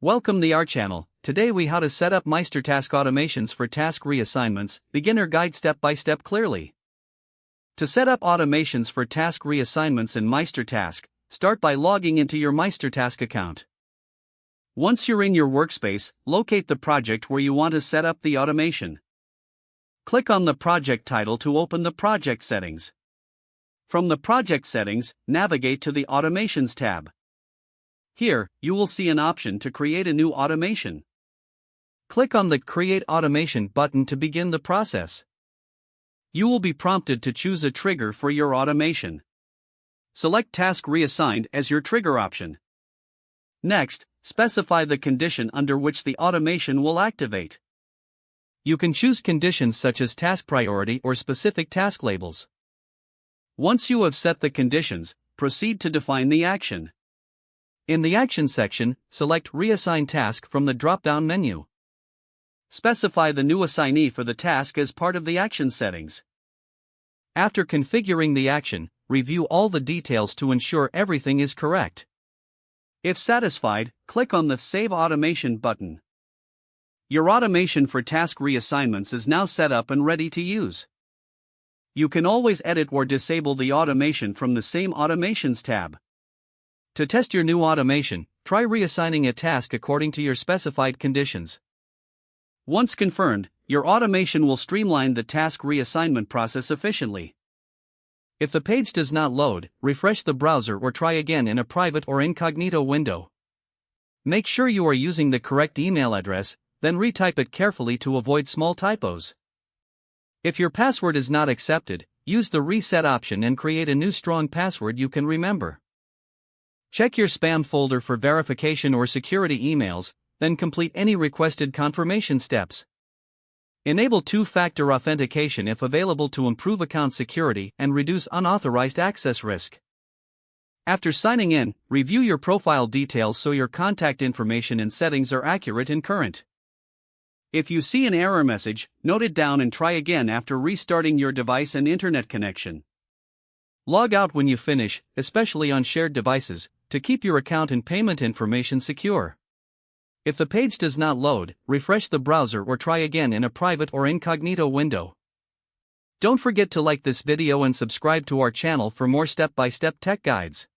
Welcome to our channel. Today we how to set up MeisterTask automations for task reassignments, beginner guide step by step clearly. To set up automations for task reassignments in MeisterTask, start by logging into your MeisterTask account. Once you're in your workspace, locate the project where you want to set up the automation. Click on the project title to open the project settings. From the project settings, navigate to the Automations tab. Here, you will see an option to create a new automation. Click on the Create Automation button to begin the process. You will be prompted to choose a trigger for your automation. Select Task Reassigned as your trigger option. Next, specify the condition under which the automation will activate. You can choose conditions such as task priority or specific task labels. Once you have set the conditions, proceed to define the action. In the Action section, select Reassign Task from the drop-down menu. Specify the new assignee for the task as part of the action settings. After configuring the action, review all the details to ensure everything is correct. If satisfied, click on the Save Automation button. Your automation for task reassignments is now set up and ready to use. You can always edit or disable the automation from the same Automations tab. To test your new automation, try reassigning a task according to your specified conditions. Once confirmed, your automation will streamline the task reassignment process efficiently. If the page does not load, refresh the browser or try again in a private or incognito window. Make sure you are using the correct email address, then retype it carefully to avoid small typos. If your password is not accepted, use the reset option and create a new strong password you can remember. Check your spam folder for verification or security emails, then complete any requested confirmation steps. Enable two-factor authentication if available to improve account security and reduce unauthorized access risk. After signing in, review your profile details so your contact information and settings are accurate and current. If you see an error message, note it down and try again after restarting your device and internet connection. Log out when you finish, especially on shared devices, to keep your account and payment information secure. If the page does not load, refresh the browser or try again in a private or incognito window. Don't forget to like this video and subscribe to our channel for more step-by-step tech guides.